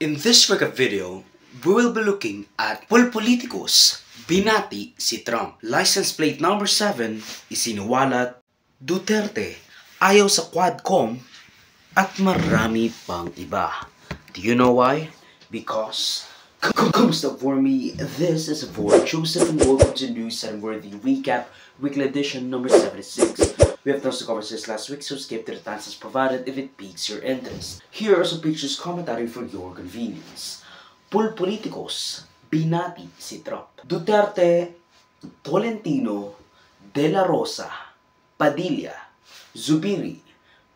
In this record video, we will be looking at Pulpoliticos, binati si Trump. License plate number 7, isiniwalat, Duterte, ayaw sa Quadcom, at marami pang iba. Do you know why? Because, kumusta for me? This is for Joseph and welcome to News and Worthy Recap, weekly edition number 76. We have tons to cover since last week, so skip to the times as provided if it piques your interest. Here are some pictures commentary for your convenience. Pulpoliticos, binati si Trump. Duterte, Tolentino, De La Rosa, Padilla, Zubiri,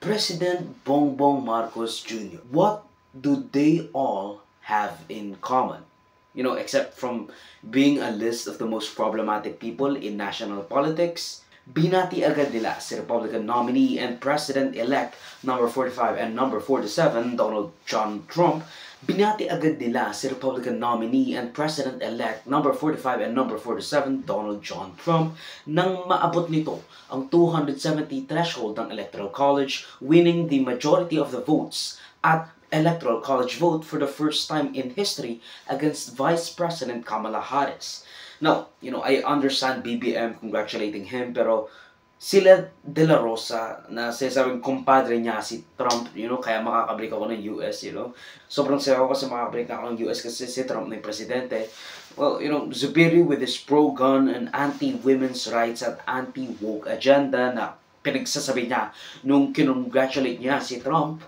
President Bongbong Marcos Jr. What do they all have in common? You know, except from being a list of the most problematic people in national politics, binati agad nila si Republican nominee and President-elect number 45 and number 47, Donald John Trump. Binati agad nila si Republican nominee and President-elect number 45 and number 47, Donald John Trump, nang maabot nito ang 270 threshold ng Electoral College, winning the majority of the votes at Electoral College vote for the first time in history against Vice President Kamala Harris. Now, you know, I understand BBM congratulating him, pero sila De La Rosa, na sinasabing kumpadre niya si Trump, you know, kaya makakabreak ako ng US, you know. Sobrang saya ako kasi makakabreak na ako ng US kasi si Trump na yung presidente. Well, you know, Zubiri with his pro-gun and anti-women's rights at anti-woke agenda na pinagsasabi niya nung kinongratulate niya si Trump,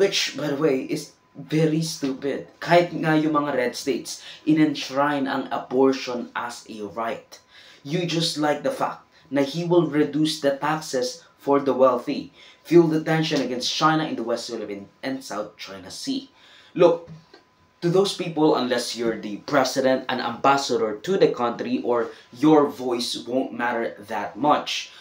which, by the way, is very stupid. Kahit nga yung mga red states, in-enshrine ang abortion as a right. You just like the fact na he will reduce the taxes for the wealthy, fuel the tension against China in the West Philippine and South China Sea. Look, to those people, unless you're the president, an ambassador to the country, or your voice won't matter that much,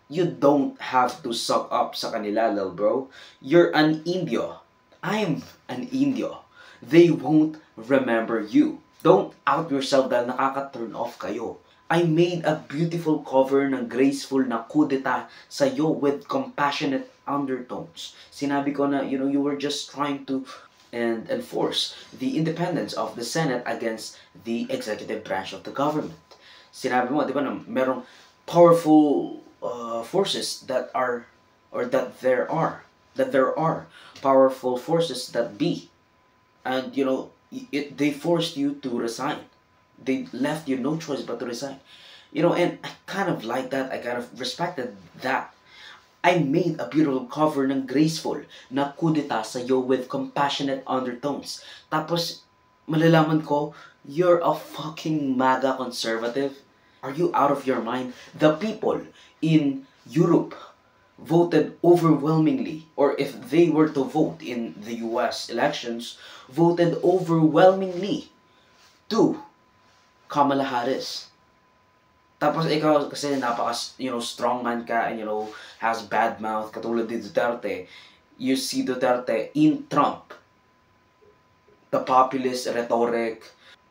you don't have to suck up sa kanila, lil bro. You're an Indio. I'm an Indio. They won't remember you. Don't out yourself dahil nakaka-turn off kayo. I made a beautiful cover ng graceful na kudeta sa'yo with compassionate undertones. Sinabi ko na, you know, you were just trying to enforce the independence of the Senate against the executive branch of the government. Sinabi mo, di ba, na merong powerful forces that are, or that there are powerful forces that be, and you know, they forced you to resign. They left you no choice but to resign. You know, and I kind of like that. I kind of respected that. I made a beautiful cover ng graceful na kudeta sa'yo with compassionate undertones. Tapos, malalaman ko, you're a fucking MAGA conservative. Are you out of your mind? The people in Europe voted overwhelmingly, or if they were to vote in the US elections, voted overwhelmingly to Kamala Harris. Tapos ikaw kasi you know, strongman ka and you know, has bad mouth, katulad ni Duterte. You see Duterte in Trump. The populist rhetoric,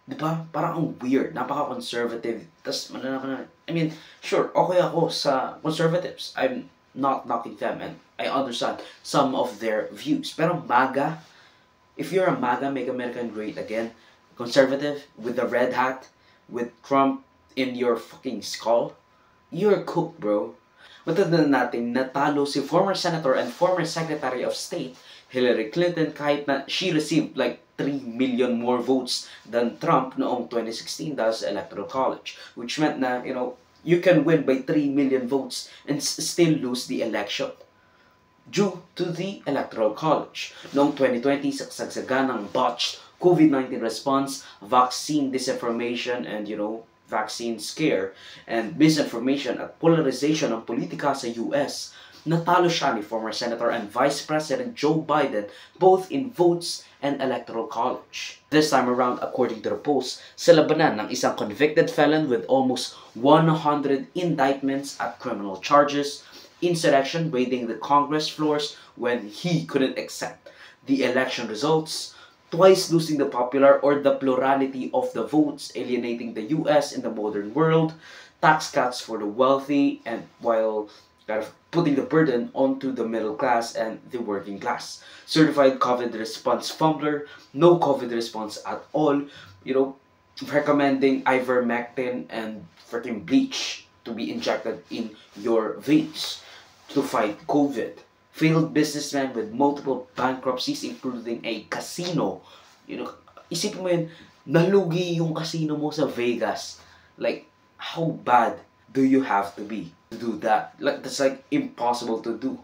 di ba? Parang ang weird, napaka-conservative. Tapos, I mean, sure, okay ako sa conservatives. I'm not knocking them, and I understand some of their views. Pero MAGA, if you're a MAGA, Make America Great Again, conservative, with the red hat, with Trump in your fucking skull, you're cooked, bro. Matandaan natin, natalo si former senator and former secretary of state, Hillary Clinton, kahit na she received like 3 million more votes than Trump noong 2016 dahil sa Electoral College, which meant na, you know, you can win by 3 million votes and still lose the election due to the Electoral College. Noong 2020, sagsagsagan ng botched COVID-19 response, vaccine disinformation, and you know, vaccine scare, and misinformation at polarization ng politika sa US, natalo siya ni former Senator and Vice President Joe Biden both in votes and Electoral College. This time around, according to the Post, sa labanan ng isang convicted felon with almost 100 indictments at criminal charges, insurrection raiding the Congress floors when he couldn't accept the election results, twice losing the popular or the plurality of the votes, alienating the US in the modern world, tax cuts for the wealthy, and while kind of putting the burden onto the middle class and the working class. Certified COVID response fumbler, no COVID response at all, you know, recommending ivermectin and freaking bleach to be injected in your veins to fight COVID. Failed businessman with multiple bankruptcies including a casino. You know, isipin mo yun, nalugi yung casino mo sa Vegas. Like, how bad do you have to be to do that? Like, that's like impossible to do.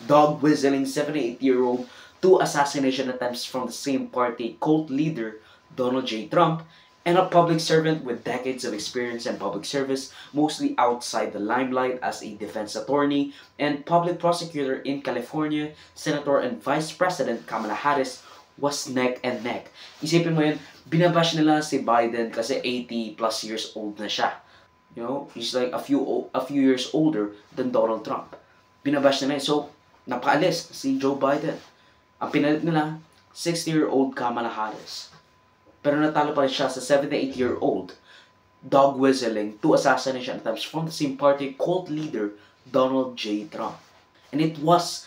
Dog whistling 78-year-old, 2 assassination attempts from the same party cult leader Donald J. Trump, and a public servant with decades of experience in public service, mostly outside the limelight as a defense attorney and public prosecutor in California, Senator and Vice President Kamala Harris was neck and neck. Isipin mo yun, binabash nila si Biden kasi 80 plus years old na siya. You know, he's like a few years older than Donald Trump. Binabash nila yun. So, napaalis si Joe Biden. Ang pinalit nila, 60-year-old Kamala Harris. Pero natalo pa rin siya sa 78-year-old dog whistling 2 assassination attempts from the same party cult leader Donald J. Trump. And it was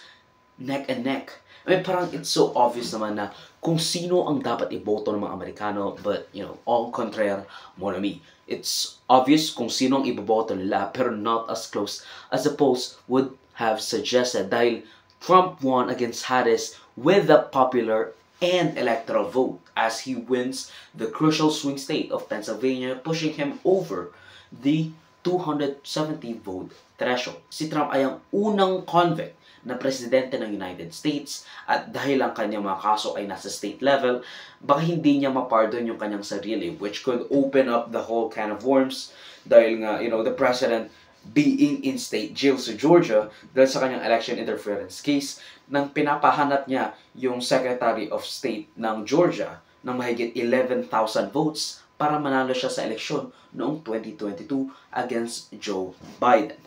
neck and neck. I mean, parang it's so obvious naman na kung sino ang dapat iboto ng mga Amerikano, but, you know, all contraire, mon ami. It's obvious kung sino ang iboboto nila, pero not as close as the polls would have suggested dahil Trump won against Harris with the popular and electoral vote as he wins the crucial swing state of Pennsylvania, pushing him over the 270 vote threshold. Si Trump ay ang unang convict na presidente ng United States at dahil ang kanyang mga kaso ay nasa state level, baka hindi niya mapardon yung kanyang sarili, which could open up the whole can of worms dahil nga, you know, the president being in state jail sa Georgia dahil sa kanyang election interference case nang pinapahanap niya yung Secretary of State ng Georgia ng mahigit 11,000 votes para manalo siya sa eleksyon noong 2022 against Joe Biden.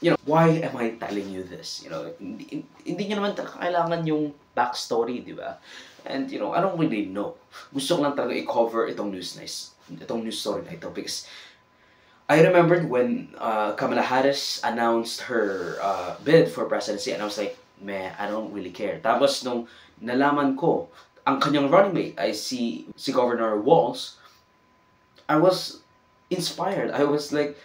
You know, why am I telling you this? You know, hindi niya naman kailangan yung backstory, di ba? And, you know, I don't really know. Gusto ko lang talaga i-cover itong news story na ito because I remembered when Kamala Harris announced her bid for presidency and I was like, meh, I don't really care. Tapos nung nalaman ko, ang kanyang running mate ay si Governor Walz, I was inspired. I was like,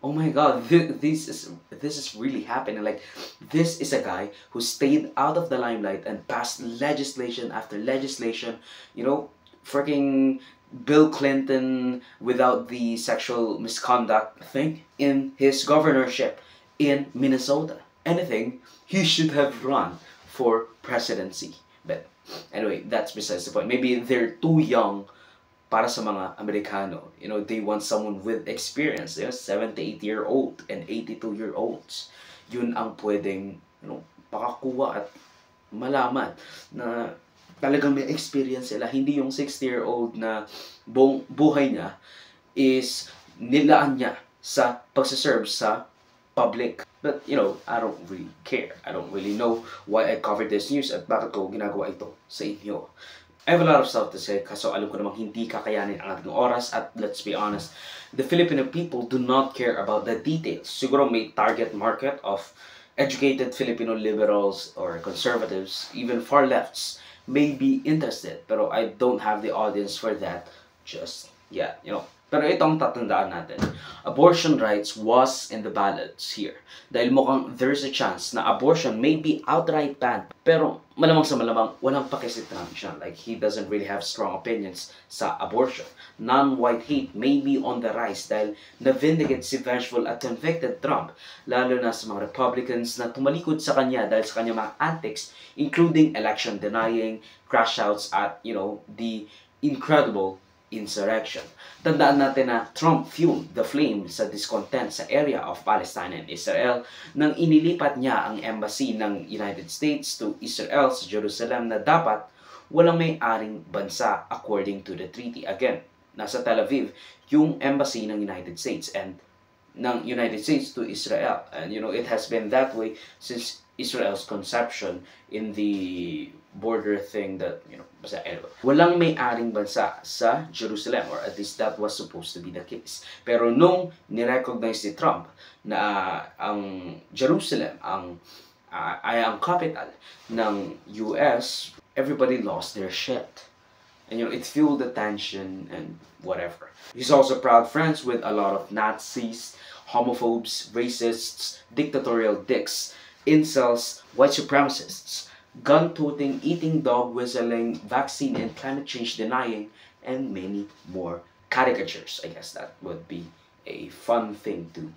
oh my God, this is really happening. Like, this is a guy who stayed out of the limelight and passed legislation after legislation. You know, freaking Bill Clinton without the sexual misconduct thing in his governorship in Minnesota. Anything, he should have run for presidency. But anyway, that's besides the point. Maybe they're too young para sa mga Amerikano. You know, they want someone with experience. You know, 78-year-old and 82-year-olds. Yun ang pwedeng, you know, pakakuha at malaman na talagang may experience sila. Hindi yung 60-year-old na buong buhay niya is nilaan niya sa pagsaserve sa public. But, you know, I don't really care. I don't really know why I covered this news at bakit ko ginagawa ito sa inyo. I have a lot of stuff to say kaso alam ko namang hindi kakayanin ang ating oras at let's be honest, the Filipino people do not care about the details. Siguro may target market of educated Filipino liberals or conservatives, even far lefts, may be interested. Pero I don't have the audience for that just yet, you know. Pero itong tatandaan natin, abortion rights was in the ballots here. Dahil mukhang there's a chance na abortion may be outright banned. Pero malamang sa malamang, walang pake si Trump siya. Like, he doesn't really have strong opinions sa abortion. Non-white hate may be on the rise dahil na-vindicate si vengeful at convicted Trump, lalo na sa mga Republicans na tumalikod sa kanya dahil sa kanyang mga antics, including election denying, crash outs at, you know, the incredible insurrection. Tandaan natin na Trump fueled the flame sa discontent sa area of Palestine and Israel nang inilipat niya ang embassy ng United States to Israel sa Jerusalem na dapat walang may-aring bansa according to the treaty. Again, nasa Tel Aviv yung embassy ng United States and ng United States to Israel. And you know, it has been that way since Israel's conception in the border thing that, basta anyway. Walang may-aring bansa sa Jerusalem, or at least that was supposed to be the case. Pero nung nirecognize ni Trump na ang Jerusalem ay ang capital ng US, everybody lost their shit. And it fueled the tension and whatever. He's also proud friends with a lot of Nazis, homophobes, racists, dictatorial dicks, incels, white supremacists, gun-toting, eating dog whistling, vaccine and climate change denying, and many more caricatures. I guess that would be a fun thing to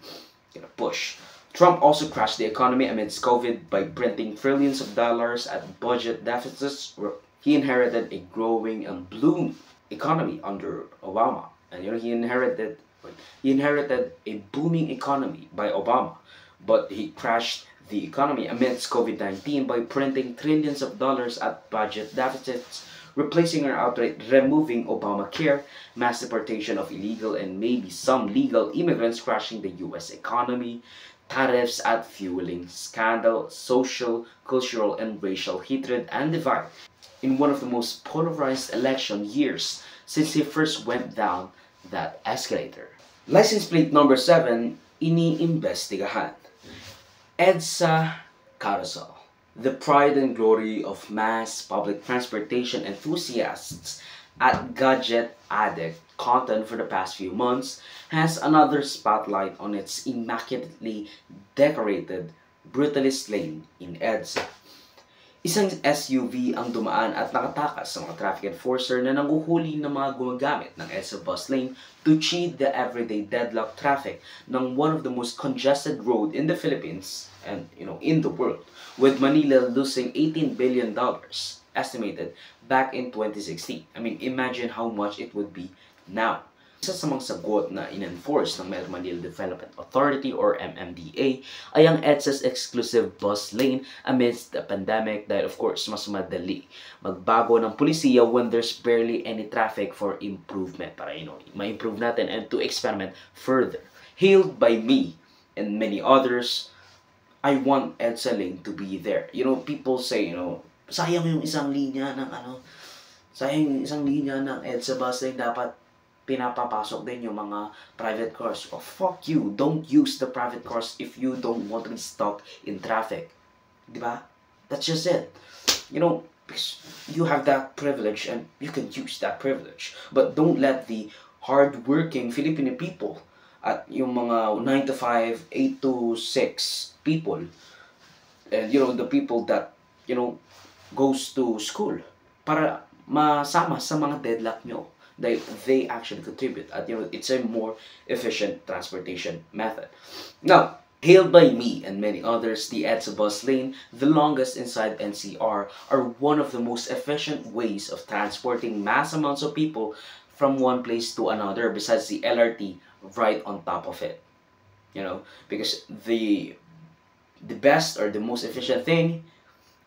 push. Trump also crashed the economy amidst COVID by printing trillions of dollars at budget deficits. He inherited a growing and blooming economy under Obama. And he inherited a booming economy by Obama, but he crashed the economy amidst COVID-19 by printing trillions of dollars at budget deficits, replacing or outright removing Obamacare, mass deportation of illegal and maybe some legal immigrants, crashing the US economy, tariffs at fueling scandal, social, cultural, and racial hatred and divide in one of the most polarized election years since he first went down that escalator. License plate number 7, iniimbestigahan. EDSA Carousel. The pride and glory of mass public transportation enthusiasts at Gadget Addict content for the past few months has another spotlight on its immaculately decorated brutalist lane in EDSA. Isang SUV ang dumaan at nakatakas sa mga traffic enforcer na nanguhuli ng mga gumagamit ng EDSA bus lane to cheat the everyday deadlock traffic ng one of the most congested road in the Philippines and in the world, with Manila losing $18 billion estimated back in 2016. I mean, imagine how much it would be now. Isa sa mga sagot na in-enforce ng Metro Manila Development Authority or MMDA ay ang EDSA's exclusive bus lane amidst the pandemic dahil of course mas madali magbago ng pulisiya when there's barely any traffic for improvement para ma-improve natin and to experiment further. Hailed by me and many others, I want EDSA lane to be there. People say, sayang yung isang linya ng EDSA bus lane, dapat pinapapasok din yung mga private cars. Oh, fuck you. Don't use the private cars if you don't want to be stuck in traffic. Diba? That's just it. Because you have that privilege and you can use that privilege. But don't let the hard-working Filipino people at yung mga 9 to 5, 8 to 6 people and the people that goes to school para masama sa mga deadlock nyo. They actually contribute at it's a more efficient transportation method. Now, hailed by me and many others, the EDSA bus lane, the longest inside NCR, are one of the most efficient ways of transporting mass amounts of people from one place to another besides the LRT right on top of it. Because the best or the most efficient thing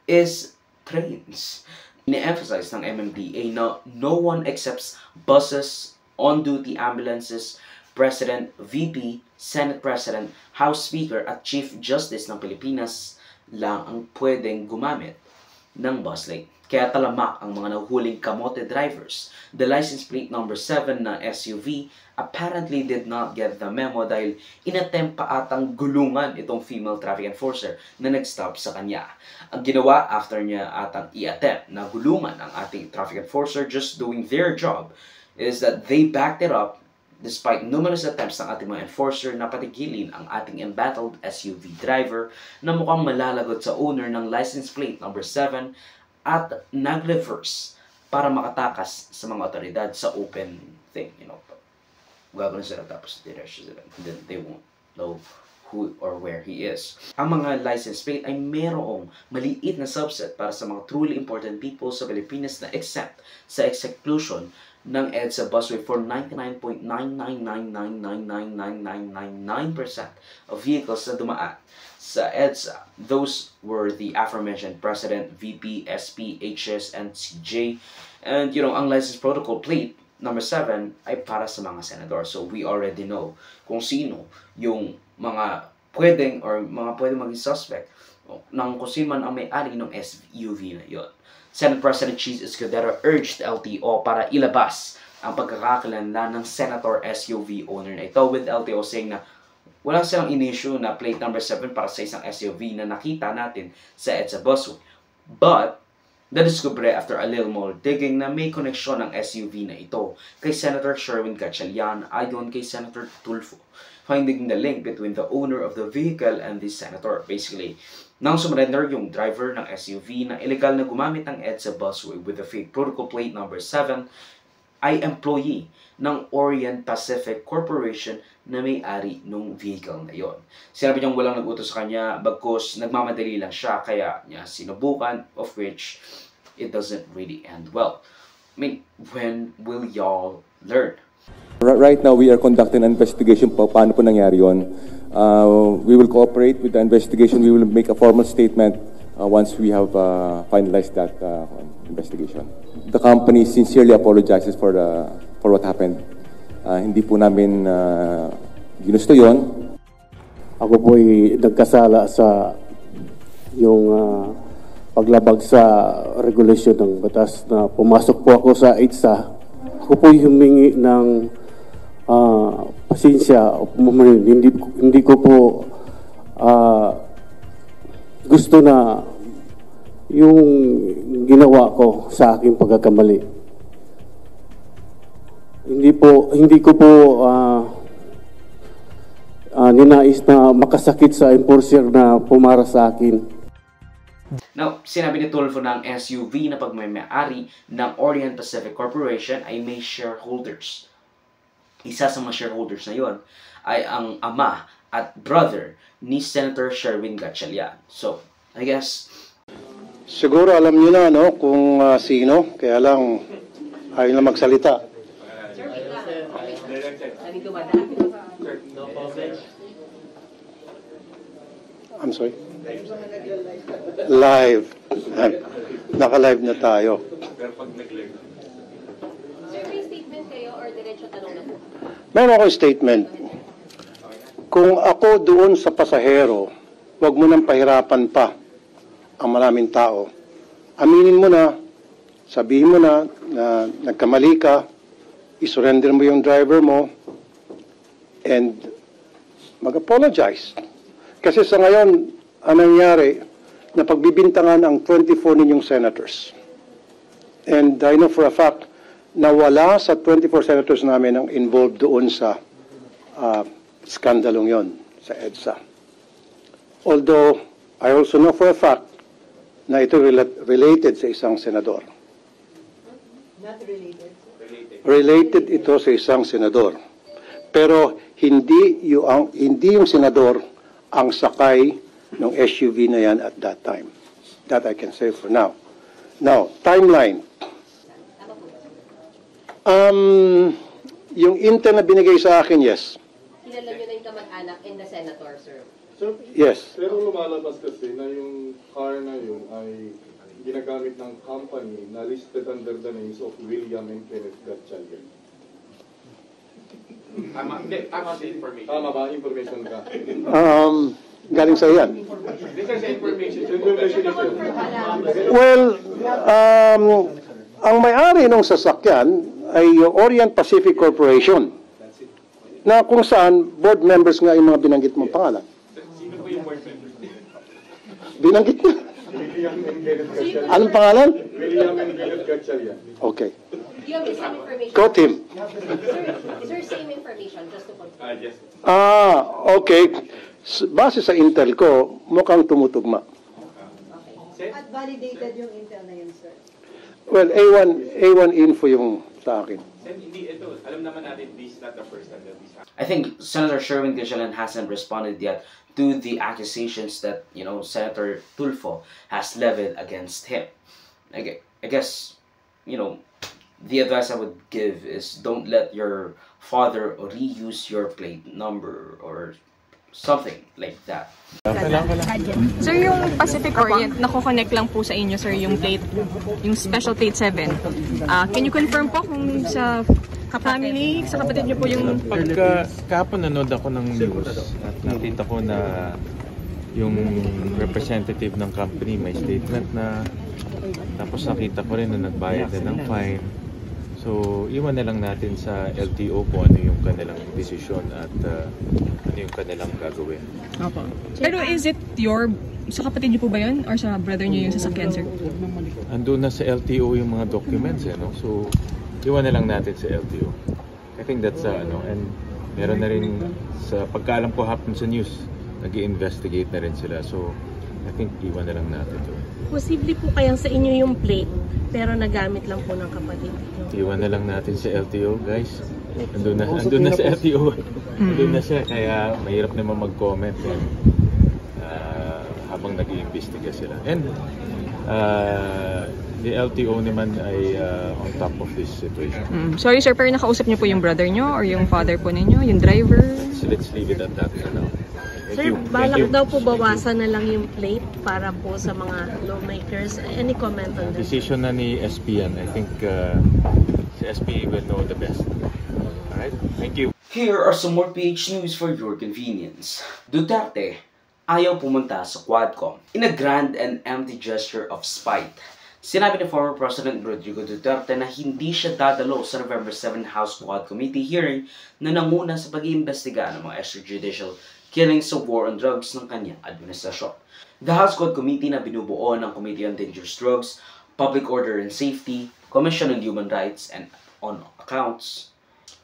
is trains. Ine-emphasize ng MMDA na no one accepts buses, on-duty ambulances, President, VP, Senate President, House Speaker at Chief Justice ng Pilipinas lang ang pwedeng gumamit ng bus lane. Kaya talamak ang mga nahuhuling kamote drivers. The license plate number 7 na SUV apparently did not get the memo dahil inattempt pa atang gulungan itong female traffic enforcer na nag-stop sa kanya. Ang ginawa after niya atang i-attempt na gulungan ang ating traffic enforcer just doing their job is that they backed it up despite numerous attempts ng ating mga enforcer na patigilin ang ating embattled SUV driver na mukhang malalagot sa owner ng license plate number 7 at nag-reverse para makatakas sa mga otoridad sa open thing. Gagawin sila tapos diretso sila. Then they won't know who or where he is. Ang mga license plate ay merong maliit na subset para sa mga truly important people sa Pilipinas na exempt sa exclusion ng EDSA busway for 99.999999999% of vehicles na dumaan sa EDSA. Those were the aforementioned President, VP, SP, HS, and CJ. And ang license protocol plate number 7 ay para sa mga senador. So we already know kung sino yung mga pwedeng maging suspect ng kung sino man ang may-ari ng SUV na yon. Senate President Cheese Escudero urged LTO para ilabas ang pagkakakilanlan ng Senator SUV owner na ito, with LTO saying na wala silang in-issue na plate number 7 para sa isang SUV na nakita natin sa EDSA busway. But, nadiskubre after a little more digging na may koneksyon ng SUV na ito kay Senator Sherwin Gatchalian ayon kay Senator Tulfo, finding the link between the owner of the vehicle and the senator. Basically, nang sumrender yung driver ng SUV na illegal na gumamit ng EDSA busway with the fake protocol plate number 7 ay employee ng Orient Pacific Corporation na may-ari ng vehicle na yon. Sinabi niyang walang nag-utos sa kanya bagkus nagmamadali lang siya kaya niya sinubukan, of which it doesn't really end well. I mean, when will y'all learn? Right now, we are conducting an investigation po. Paano po nangyari yun? We will cooperate with the investigation. We will make a formal statement once we have finalized that investigation. The company sincerely apologizes for what happened. Hindi po namin ginusto yun. Ako po'y nagkasala sa yung paglabag sa regulasyon ng batas na pumasok po ako sa EDSA. Ako po'y humingi ng pasensya. Hindi ko po gusto na yung ginawa ko sa aking pagkakamali. Hindi ko po ninais na makasakit sa enforcer na pumara sa akin. Now, sinabi ni Tulfo ng SUV na pagmamay-ari ng Orient Pacific Corporation ay may shareholders. Isa sa mga shareholders na yon ay ang ama at brother ni Senator Sherwin Gatchalian. So, I guess siguro alam niyo na no kung sino, kaya lang ayaw na magsalita. I'm sorry. Live. Naka-live na tayo. Sir, may statement kayo or diretso tanong na po? Meron akong statement. Kung ako doon sa pasahero, wag mo nang pahirapan pa ang maraming tao. Aminin mo na, sabihin mo na nagkamali ka, isurrender mo yung driver mo, and mag-apologize. Kasi sa ngayon, ang nangyari, na pagbibintangan ang 24 ninyong senators. And I know for a fact na wala sa 24 senators namin ang involved doon sa skandalong yon sa EDSA. Although, I also know for a fact na ito related sa isang senador. Not related. Related ito sa isang senador. Pero hindi yung senador ang sakay ng SUV na yan at that time. That I can say for now. Now, timeline. Yung intel na binigay sa akin, yes. Kilala nyo na yung kamag-anak and the senator, sir? Sir, Yes. pero lumalabas kasi na yung car na yun ay ginagamit ng company na listed under the names of William and Kenneth Gatchalian. Tama sa information. Tama ba? Information ka? Galing sa yan. This is information. Well, ang may-ari ng sasakyan ay yung Orient Pacific Corporation na kung saan board members nga yung mga binanggit mong pangalan. Sino po yung board member? Binanggit niya. William and Kenneth Gatchalian. Anong pangalan? William and Kenneth Gatchalian. Okay. You have the same information? Quote him. Sir, same information, just to confirm. Yes. Okay. Base sa intel ko, mukhang tumutugma. At validated yung intel na yun, sir? Well, A1 info yung sa akin. Sen, hindi ito. Alam naman natin, this is not the first time that this happened. I think Senator Sherwin Gatchalian hasn't responded yet to the accusations that, Senator Tulfo has leveled against him. I guess, the advice I would give is don't let your father reuse your plate number or something like that. Sir, yung Pacific Orient, nako-connect lang po sa inyo, sir, yung plate, yung special plate 7. Can you confirm po kung sa family, sa kapatid niyo po yung... Kahapon nanood ako ng news at nakita ko na yung representative ng company may statement na, tapos nakita ko rin na nagbayad na ng fine. So, iwan na lang natin sa LTO kung ano yung kanilang desisyon at ano yung kanilang gagawin. Opo. Pero is it sa kapatid niyo po ba yun? Or sa brother niyo yung sasakyan, sir? Andun na sa LTO yung mga documents, no? So, iwan na lang natin sa LTO. I think that's, and meron na rin, sa pagkaalam ko hapon sa news, nag-i-investigate na rin sila. So, I think iwan na lang natin to. Posible po kayang sa inyo yung plate, pero nagamit lang po ng kapatid. Iwan na lang natin sa LTO, guys. Andun na sa LTO. Andun na siya, kaya mahirap naman mag-comment habang nag-iimbestiga sila. And the LTO naman ay on top of this situation. Sorry sir, pero nakausap niyo po yung brother niyo or yung father po ninyo, yung driver? So let's leave it at that for now. Sir, balak daw po bawasan na lang yung plate para po sa mga lawmakers. Any comment on that? Decision na ni SP yan. I think si SP will know the best. Alright? Thank you. Here are some more PH news for your convenience. Duterte ayaw pumunta sa Quadcom in a grand and empty gesture of spite. Sinabi ni former President Rodrigo Duterte na hindi siya dadalo sa November 7 House Quad Committee hearing na nanguna sa pag-iimbestiga ng mga extrajudicial killings sa war on drugs ng kanyang administrasyon. The House Quad Committee na binubuo ng Committee on Dangerous Drugs, Public Order and Safety, Commission on Human Rights and on Accounts.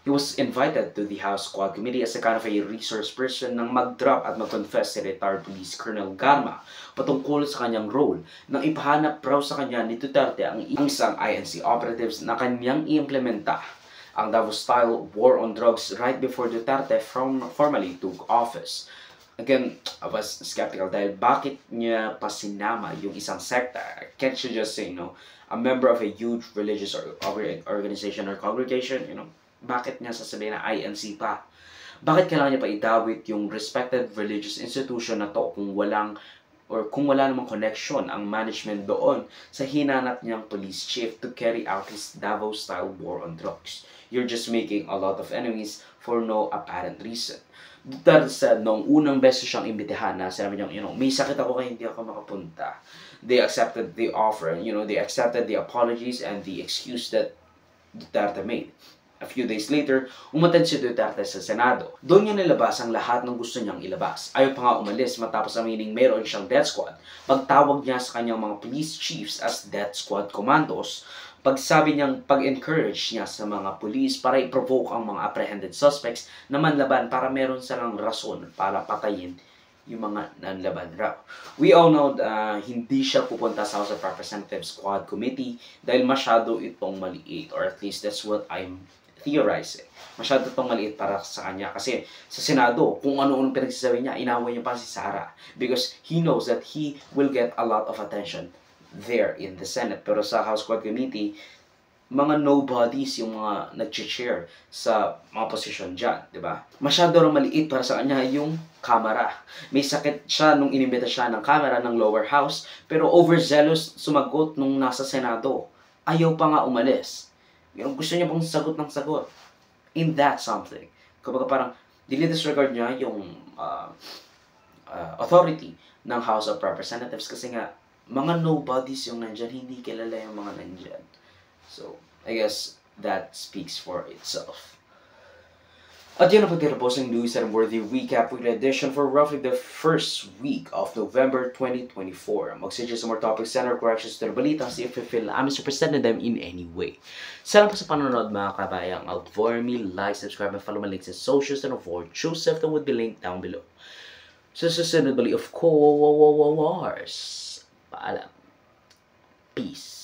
He was invited to the House Quad Committee as a kind of a resource person nang mag-drop at mag-confess si retired Police Colonel Garma patungkol sa kanyang role nang ipahanap raw sa kanya ni Duterte ang isang INC operatives na kanyang i-implementa ang Davao-style war on drugs right before Duterte formally took office. Again, I was skeptical dahil bakit niya pa sinama yung isang sekta? Can't you just say, a member of a huge religious organization or congregation, bakit niya sasabihin na INC pa? Bakit kailangan niya pa idawit yung respected religious institution na to kung wala namang connection ang management doon sa hinanap niyang police chief to carry out his Davao-style war on drugs? You're just making a lot of enemies for no apparent reason. Duterte said, noong unang beses siyang imbitahan na sinabi niyang, may sakit ako kaya hindi ako makapunta. They accepted the offer, they accepted the apologies and the excuse that Duterte made. A few days later, umattend si Duterte sa Senado. Doon niya nilabas ang lahat ng gusto niyang ilabas. Ayaw pa nga umalis matapos aminin meron siyang death squad. Pagtawag niya sa kanyang mga police chiefs as death squad commandos, pagsabi niyang pag-encourage niya sa mga police para i-provoke ang mga apprehended suspects na manlaban para meron silang rason para patayin yung mga nanlaban raw. We all know hindi siya pupunta sa House of Representatives Quad Committee dahil masyado itong maliit, or at least that's what I'm theorizing. Masyado itong maliit para sa kanya kasi sa Senado, kung ano-anong pinagsasabi niya, inaway niya pa si Sara because he knows that he will get a lot of attention there in the Senate. Pero sa House Quad Committee, mga nobodies yung mga nag-cheer sa mga posisyon dyan, di ba? Masyado rin maliit para sa kanya yung kamera. May sakit siya nung inimbita siya ng kamera ng lower house, pero overzealous sumagot nung nasa Senado. Ayaw pa nga umalis. Yung gusto niya pang sagot ng sagot. In that something. Kapag parang dinidisregard niya yung authority ng House of Representatives kasi nga mga nobodies yung nandyan, hindi kilala yung mga nandyan. So, I guess that speaks for itself. At yun ang pagkatapos ng news and worthy recap weekly edition for roughly the first week of November 2024. Mag-suggest more topics and corrections to the balita see if we feel I'm representing them in any way. Salamat sa panonood mga kabayang. Out for me, like, subscribe, and follow my links in socials and avoid Joseph that would be linked down below. So, sustainably, of course. Paalam. Peace.